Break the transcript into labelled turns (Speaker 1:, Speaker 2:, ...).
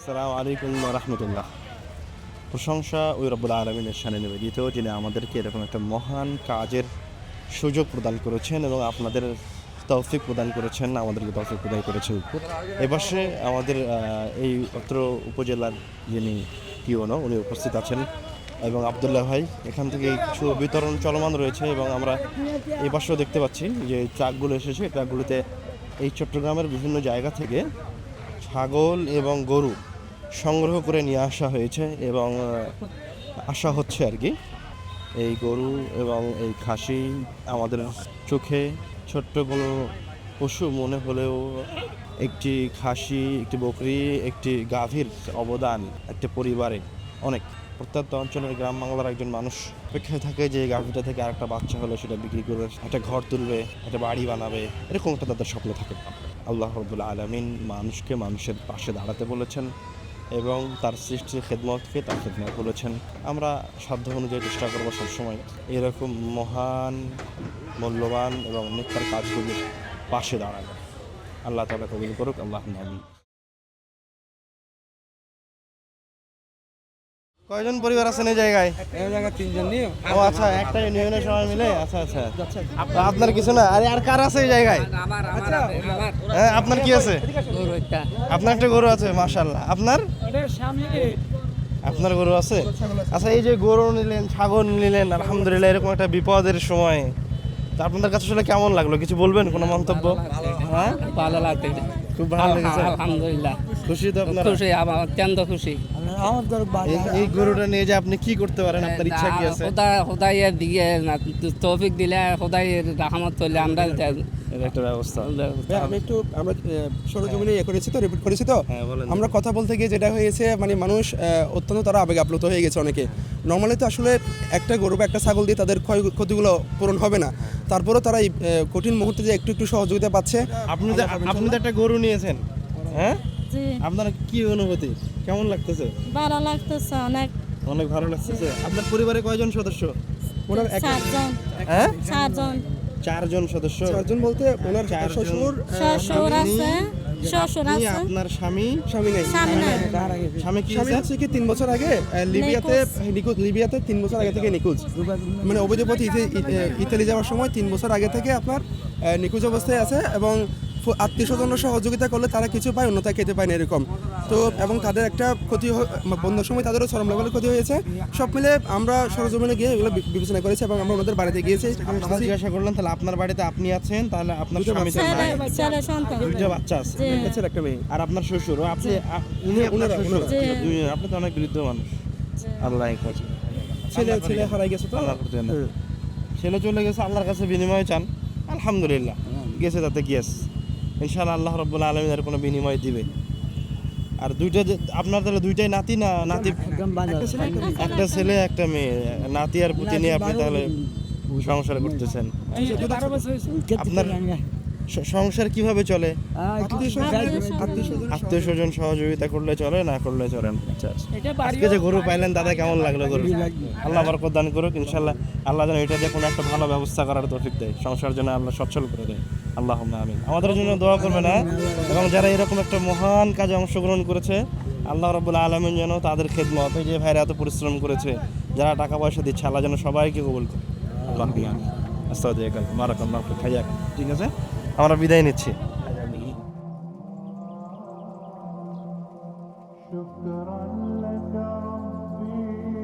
Speaker 1: আসসালামু আলাইকুম ওয়া রাহমাতুল্লাহ। প্রশংসা ওই রব্বুল আলামিনের শানে নিবেদিত, যিনি আমাদেরকে এরকম একটা মহান কাজের সুযোগ প্রদান করেছেন এবং আপনাদের তৌফিক প্রদান করেছেন, আমাদেরকে তৌফিক প্রদান করেছেন। এপাশে আমাদের এই অত্র উপজেলার যিনি পিওনো উনি উপস্থিত আছেন এবং আবদুল্লাহ ভাই, এখান থেকে কিছু বিতরণ চলমান রয়েছে এবং আমরা এই পাশেও দেখতে পাচ্ছি যে ট্রাকগুলো এসেছে। ট্রাকগুলোতে এই চট্টগ্রামের বিভিন্ন জায়গা থেকে ছাগল এবং গরু সংগ্রহ করে নিয়ে আসা হয়েছে এবং আসা হচ্ছে আর কি। এই গরু এবং এই খাসি আমাদের চোখে ছোট্ট কোনো পশু মনে হলেও একটি খাসি, একটি বকরি, একটি গাভীর অবদান একটা পরিবারে অনেক। প্রত্যন্ত অঞ্চলের গ্রাম বাংলার একজন মানুষ অপেক্ষায় থাকে যে এই গাভীটা থেকে আরেকটা বাচ্চা হলে সেটা বিক্রি করবে, একটা ঘর তুলবে, একটা বাড়ি বানাবে, এরকম একটা তাদের স্বপ্ন থাকে। আল্লাহ রাব্বুল আলামিন মানুষকে মানুষের পাশে দাঁড়াতে বলেছেন এবং তার সৃষ্টির খেদমতকে তার খেদমত বলেছেন। আমরা সাধ্য অনুযায়ী চেষ্টা করবো সবসময় এরকম মহান, মূল্যবান এবং নেককার কাজগুলির পাশে দাঁড়ানো। আল্লাহ তাআলা কবুল করুক। আল্লাহুম্মা আমিন। কয়জন পরিবার আছেন এই জায়গায়?
Speaker 2: তিনজন নিয়ে।
Speaker 1: ও আচ্ছা, একটা ইউনিয়নের সবাই মিলে। আচ্ছা আচ্ছা, আপনার কিছু না? আরে আর কার আছে এই জায়গায়? হ্যাঁ, আপনার কি আছে? আপনার একটা গরু আছে, মাশাআল্লাহ। আপনার গরু আছে? আচ্ছা, এই যে গরু নিলেন, ছাগল নিলেন, আলহামদুলিল্লাহ, এরকম একটা বিপদের সময় তা আপনাদের কাছে আসলে কেমন লাগলো? কিছু বলবেন, কোনো মন্তব্য? হ্যাঁ,
Speaker 2: ভালো লাগছে,
Speaker 1: খুব ভালো লেগেছে,
Speaker 2: আলহামদুলিল্লাহ।
Speaker 1: খুশি তো আপনারা?
Speaker 2: খুশি, আমার অত্যন্ত খুশি।
Speaker 1: এই গরুটা নিয়ে যে আপনি কি করতে পারেন, আপনার ইচ্ছা কি আছে?
Speaker 2: খোদাইয়ের দিকে তৌফিক দিলে, খোদাইয়ের রহমত করলে আমরা
Speaker 1: এর একটা ব্যবস্থা।
Speaker 3: আমরা সরজমিনে করেছি তো, রিপোর্ট করেছি তো,
Speaker 1: হ্যাঁ, বলেন।
Speaker 3: আমরা কথা বলতে গিয়ে যেটা হয়েছে, মানে মানুষ অত্যন্ত তারা আবেগ আপ্লুত হয়ে গেছে অনেকে। নর্মালি তো আসলে একটা গরু বা একটা ছাগল দিয়ে তাদের ক্ষয়ক্ষতিগুলো পূরণ হবে না, তারপরেও তারা এই কঠিন মুহূর্তে যে একটু একটু সহযোগিতা পাচ্ছে।
Speaker 1: আপনি তো একটা গরু নিয়েছেন, হ্যাঁ?
Speaker 4: জি,
Speaker 1: আপনার কি অনুভূতি, কেমন লাগতেছে?
Speaker 4: ভালো লাগতেছে অনেক।
Speaker 1: অনেক ভালো লাগতেছে। আপনার পরিবারে কয়জন সদস্য?
Speaker 3: ওনার
Speaker 4: চারজন।
Speaker 1: হ্যাঁ,
Speaker 4: চারজন।
Speaker 1: 4 জন সদস্য।
Speaker 3: চারজন বলতে ওনার শ্বশুর,
Speaker 4: শ্বশুর আছে, শ্বশুর
Speaker 1: আপনি,
Speaker 4: আছে,
Speaker 1: আপনার স্বামী।
Speaker 3: স্বামী নেই।
Speaker 4: স্বামী নাই।
Speaker 1: স্বামী কি
Speaker 3: স্বামী
Speaker 1: হয়েছে?
Speaker 3: হচ্ছে কি 3 বছর আগে লিবিয়াতে 3 বছর আগে থেকে নিখোঁজ, মানে অবৈধ পথে ইতালি যাওয়ার সময় 3 বছর আগে থেকে আপনার নিখোঁজ অবস্থায় আছে এবং আত্মীয় স্বজনরা সহযোগিতা করলে তারা কিছু পায়, অন্যথায় খেতে পায় না এরকম। তো এবং তাদের একটা ক্ষতি, বন্যার সময় তাদেরও চরম লেভেলের ক্ষতি হয়েছে। সব মিলে আমরা সরজমিনে গিয়ে এগুলো বিবেচনা করেছি এবং আমরা ওনাদের বাড়িতে গিয়েছি।
Speaker 1: আমরা জিজ্ঞাসা করলাম, তাহলে আপনার বাড়িতে আপনি আছেন, তাহলে আপনার স্বামী তো নাই,
Speaker 4: ছেলে সন্তান।
Speaker 1: 2টা বাচ্চা আছে,
Speaker 4: জি।
Speaker 3: একটা ছেলে, একটা মেয়ে।
Speaker 1: আর আপনার শ্বশুর, আপনি উনি আপনার শ্বশুর,
Speaker 4: জি।
Speaker 1: আপনি তো অনেক বৃদ্ধ মানুষ। আল্লাহ
Speaker 3: ছেলে হারাই গেছে তো।
Speaker 1: ছেলে চলে গেছে, আল্লাহর কাছে বিনিময় চান, আলহামদুলিল্লাহ, গেছে তাতে কি আছে। ইনশাআল্লাহ আল্লাহ রাব্বুল আলামিন এর কোনো বিনিময় দিবে। আর দুইটা আপনার তাহলে দুইটাই নাতি না নাতি? একটা ছেলে একটা মেয়ে, নাতি আর পুতি নিয়ে আপনি তাহলে সংসার করতেছেন। আপনার সংসার কিভাবে চলে? আত্মীয় স্বজন সহযোগিতা করলে চলে, না করলে চলে না। আচ্ছা, আজকে যে গরু পাইলেন দাদা, কেমন লাগলো গরু? আল্লাহ বরকত দান করুক ইনশাআল্লাহ। আল্লাহ যেন এটা দিয়ে কোনো একটা ভালো ব্যবস্থা করার তৌফিক দেয়, সংসার যেন আল্লাহ সচ্ছল করে দেয়। আল্লাহুম্মা আমিন। আমাদের জন্য দোয়া করবেন, হ্যাঁ? এবং যারা এরকম একটা মহান কাজে অংশগ্রহণ করেছে, আল্লাহ রাব্বুল আলামিন যেন তাদের খেদমত, এই যে ভাইরা এত পরিশ্রম করেছে, যারা টাকা পয়সা দিচ্ছে, আল্লাহ যেন সবাইকে কবুল করে। আল্লাহুম্মা আমিন। আস্তাগফিরুল্লাহ, বারাকাল্লাহু ফিক। হায়াক। ঠিক আছে, আমরা বিদায় নিচ্ছি।
Speaker 5: شكرا لك ربي